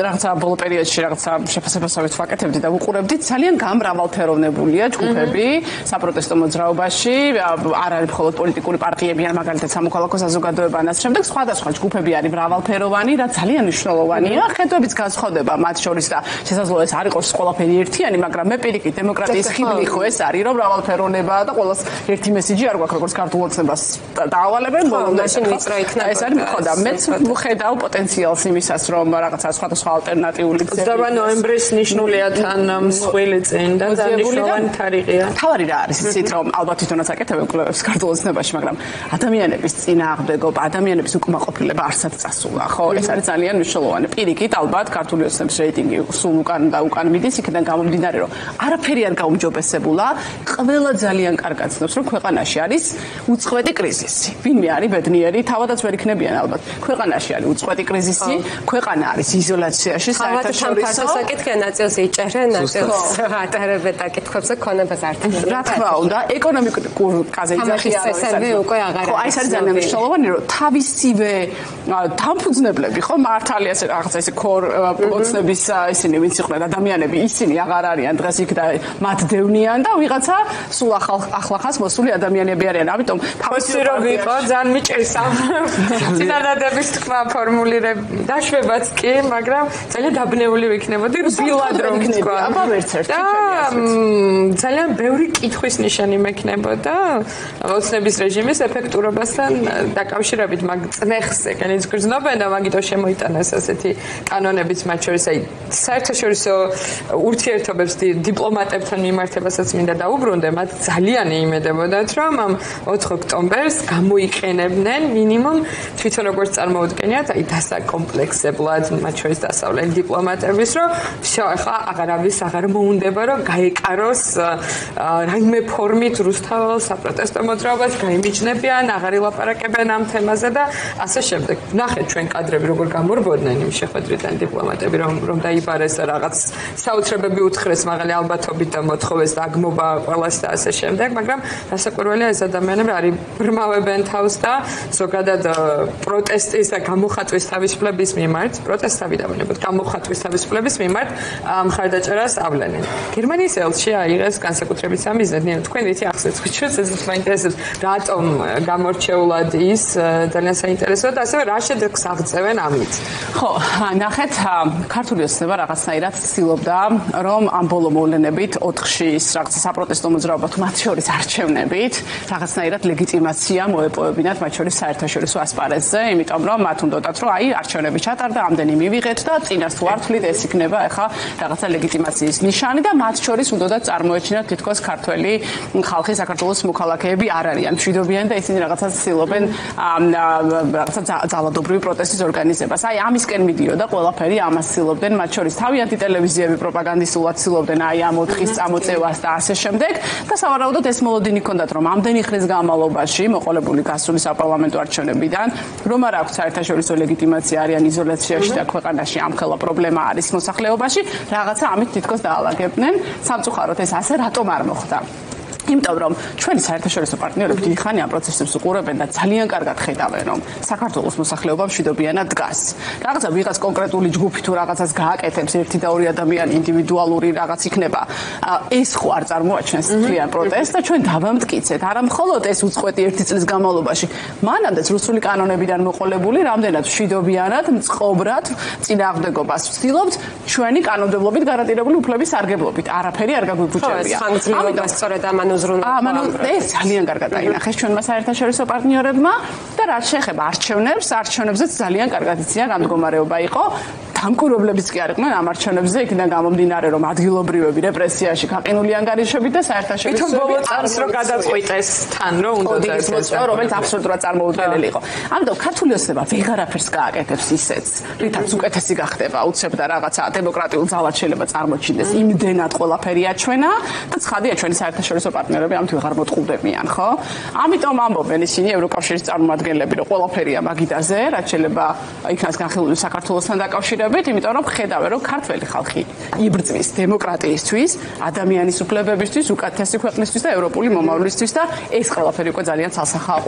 რაღაცა ბოლო პერიოდში რაღაცა შეფასებასავით ვაკეთებდი და ვუყურებდით ძალიან გამრავალფეროვნებულია ჯგუფები საპროტესტო მოძრაობაში არ არის მხოლოდ პოლიტიკური პარტიები ან მაგალითად სამოქალაქო საზოგადოება ან ამ შემდეგ სხვადასხვა ჯგუფები არის მრავალფეროვანი და ძალიან მნიშვნელოვანია ხედვებიც განსხვავდება მათ შორის და შესაძლოა ეს არ იყოს ყველაფერი ერთიანი მაგრამ მე პირიქით დემოკრატიის ხიბლი ხო ეს არის რომ მრავალფეროვნებაა და ყველას ერთი მესიჯი არ გვაქვს როგორც ქართულ ოცნებას დაავალებენ მაშინ ვიწრო იქნება ეს არის ხო და მეც ვხედავ პოტენციალს იმისას რომ რაღაცა სხვადასხვა ალტერნატიული გზები 28 ნოემბრის ნიშნულია თან მსხვილი წინ და დანიშნულოვანი თარიღია თავარი რა არის იცით რომ ალბათ თვითონაც აკეთებენ კვლევებს ქართულ ოცნებაში მაგრამ ადამიანების წინააღმდეგობა ადამიანების უკმაყოფილება არსად წასულა ხო ეს არის ძალიან მნიშვნელოვანი პირიქით ალბათ ქართული ოცნების რეიტინგი სულ უკან და უკან მიდის იქიდან გამომდინარე რომ არაფერი არ გაუმჯობესებულა ყველა ძალიან კარგად ცნობს რომ ქვეყანაში არის უწყვეტი კრიზისი ვინმე არის ბედნიერი თავადაც ვერ იქნებიან ალბათ ქვეყანაში არის უწყვეტი კრიზისი ქვეყანა არის იზოლაციაში საერთაშორისო საკითხია ნაწილს იჭერენ ნაწილს ატარებენ საკითხებს და ქონებას არტიან რა თქმა უნდა ეკონომიკურ კაზეიზაცია უკვე აღარ არის აი ეს არის ძალიან მნიშვნელოვანი რომ თავისივე დამფუძნებლები ხო მართალია რაღაცა ესე ქორ ოცნების ისინი ვინც იყვნენ ადამიანები ისინი აღარ არიან დღეს იქ და მათ დევნიან და ვიღაცა სულ ახლახანს მოსული ადამიანები არიან ამიტომ თავისი რომ ვიყო ძალიან მიჭირს ამ წინადადების თქმა ფორმულირებ დაშვებაც კი მაგრამ ძალიან დაბნეული ვიქნებოდი რბილად რომ ვთქვა აბა ვერც ერთი ძალიან ბევრი კითხვის ნიშანი მექნებოდა ოცნების რეჟიმის ეფექტურობასთან დაკავშირებით მაგ წნეხზე კენიც გრძნობენ და მაგიტო შემოიტანეს ასეთი კანონებიც მათ შორის აი საერთაშორისო ურთიერთობებს დიპლომატებთან მიმართებასაც მინდა დაუბრუნდე მათ ძალიან იმედებოდათ რომ ამ 4 ოქტომბერს გამოიყენებდნენ მინიმუმ თვითონ როგორც წარმოუდგენიათ აი დასაკომპლექსებლად მათ შორის დასავლელი დიპლომატების რომ всё ახლა აღარავის აღარ მოუნდება რომ გაეკაროს რაიმე ფორმით რუსთაველ საპროტესტო მოძრაობას გაიმიჯნებიან აღარ ილაპარაკებენ ამ თემაზე და ასე შემდეგ ნახეთ ჩვენ კადრები როგორ გამორბოდნენ იმ შეხვედრიდან დიპლომატები რომ დაიბარეს რაღაც საოცრებები უთხრეს მაღალი ალბათობით და მოთხოვეს დაგმობა ყველას და ასე შემდეგ მაგრამ დასაკვირველია ეს ადამიანები არის ბრმავებენ თავს და ზოგადად პროტესტის და გამოხატვის თავისუფლების მიმართ პროტესტები დავინებოთ გამოხატვის თავისუფლების მიმართ მხარდაჭერას ავლენენ გერმანიის ელჩი აიღეს განსაკუთრებით სამიზნედ თქვენ იცი ახსენეთ ჩვენს ეს მაინტერესებს რატომ გამორჩეულად ის ძალიან საინტერესოა და ასევე რა შედეგს აღწევენ ამით ხო ნახეთ ქართული ოცნება რაღაცნაირად ცდილობდა რომ ამ ბოლო მოვლენებით 4-ში ის რაღაცა საპროტესტო მოძრაობა მათ შორის არჩევნებით რაღაცნაირად ლეგიტიმაცია მოეპოვებინათ მათ შორის საერთაშორისო ასპარეზზე იმიტომ რომ მათ უნდათ რომ აი არჩევნები ჩატარდა ამდენი მივიღეთ და წინას თუ არ თვლით ეს იქნება ახლა რაღაცა ლეგიტიმაციის ნიშანი და მათ შორის უნდათ წარმოეჩინათ თითქოს ქართველი ხალხი საქართველოს მოქალაქეები არ არიან მშვიდობიან და ისინი რაღაცას ცდილობენ რაღაცა ძალადობრივი პროტესტის ორგანიზებას აი ამისკენ მიდიოდა ყველაფერი ამას ცდილობდნენ მათ შორის თავიანთი ტელევიზიები პროპაგანდისტულად ცდილობდნენ აი ამ 4-ის წამოწევას და ასე შემდეგ და სავარაუდოდ ეს მოლოდინი ჰქონდათ რომ ამდენი ხნის განმავლობაში მოყოლებული გასული საპარლამენტო არჩევნებიდან რომ არ აქვს საერთაშორისო ლეგიტიმაცია არიან იზოლაციაში და ქვეყანაში ამხელა პრობლემა არის მოსახლეობაში რაღაცა ამით თითქოს დაალაგებდნენ სამწუხაროდ ეს ასე რატომ არ მოხდა იმიტომ რომ ჩვენი საერთაშორისო პარტნიორები დიდი ხანი ამ პროცესებს უყურებენ და ძალიან კარგად ხედავენ რომ საქართველოს მოსახლეობა მშვიდობიანად დგას. რაღაცა ვიღაც კონკრეტული ჯგუფი თუ რაღაცას გააკეთებს ერთი და ორი ადამიანი ინდივიდუალური რაღაც იქნება. ეს ხო არ წარმოაჩენს მთლიან პროტესტს და ჩვენ დავამტკიცეთ. არა მხოლოდ ეს უწყვეტი ერთი წლის განმავლობაში, მანამდეც რუსული კანონებიდან მოყოლებული რამდენად მშვიდობიანად, მწყობრად წინააღმდეგობას ვცდილობთ ჩვენი კანონმდებლობით გარანტირებული უფლების სარგებლობით. არაფერი არ გაგვიფუჭებია. ამიტომ სწორედ ამან ეს ძალიან კარგად აინახეს ჩვენმა საერთაშორისო პარტნიორებმა და რაც შეეხება არჩევნებზეც ძალიან კარგად იციან რა მდგომარეობა იყო დამკვირვებლებიც კი არ იყვნენ ამ არჩევნებზე იქიდან გამომდინარე რომ ადგილობრივები რეპრესიაში გაყინული ანგარიშებით და საერთაშორისო ბოლო წარს რო გადაწყვიტეს თან რომ უნდა ეს რომელიც აბსოლუტურად წარმოუდგენელი იყო ამიტომ ქართული ოცნება ვეღარაფერს გააკეთებს ისეც რითაც უკეთესი გახდება უცებ და რაღაცა დემოკრატიულ ძალად შეიძლება წარმოჩინდეს იმდენად ყველაფერი აჩვენა და ცხადია ჩვენი საერთაშორისო პარტნიორები ამით ვეღარ მოწყობდებიან ხო ამიტომ ამბობენ ისინი ევროკავშირის წარმომადგენლები რომ ყველაფერია მაგიდაზე რაც შეიძლება იქნას განხილული საქართველოსთან დაკავშირებით იმიტომ რომ ხედავენ რომ ქართველი ხალხი იბრძვის დემოკრატიისთვის ადამიანის უფლებებისთვის უკეთესი ქვეყნისთვის და ევროპული მომავლისთვის და ეს ყველაფერი უკვე ძალიან ცალსახაა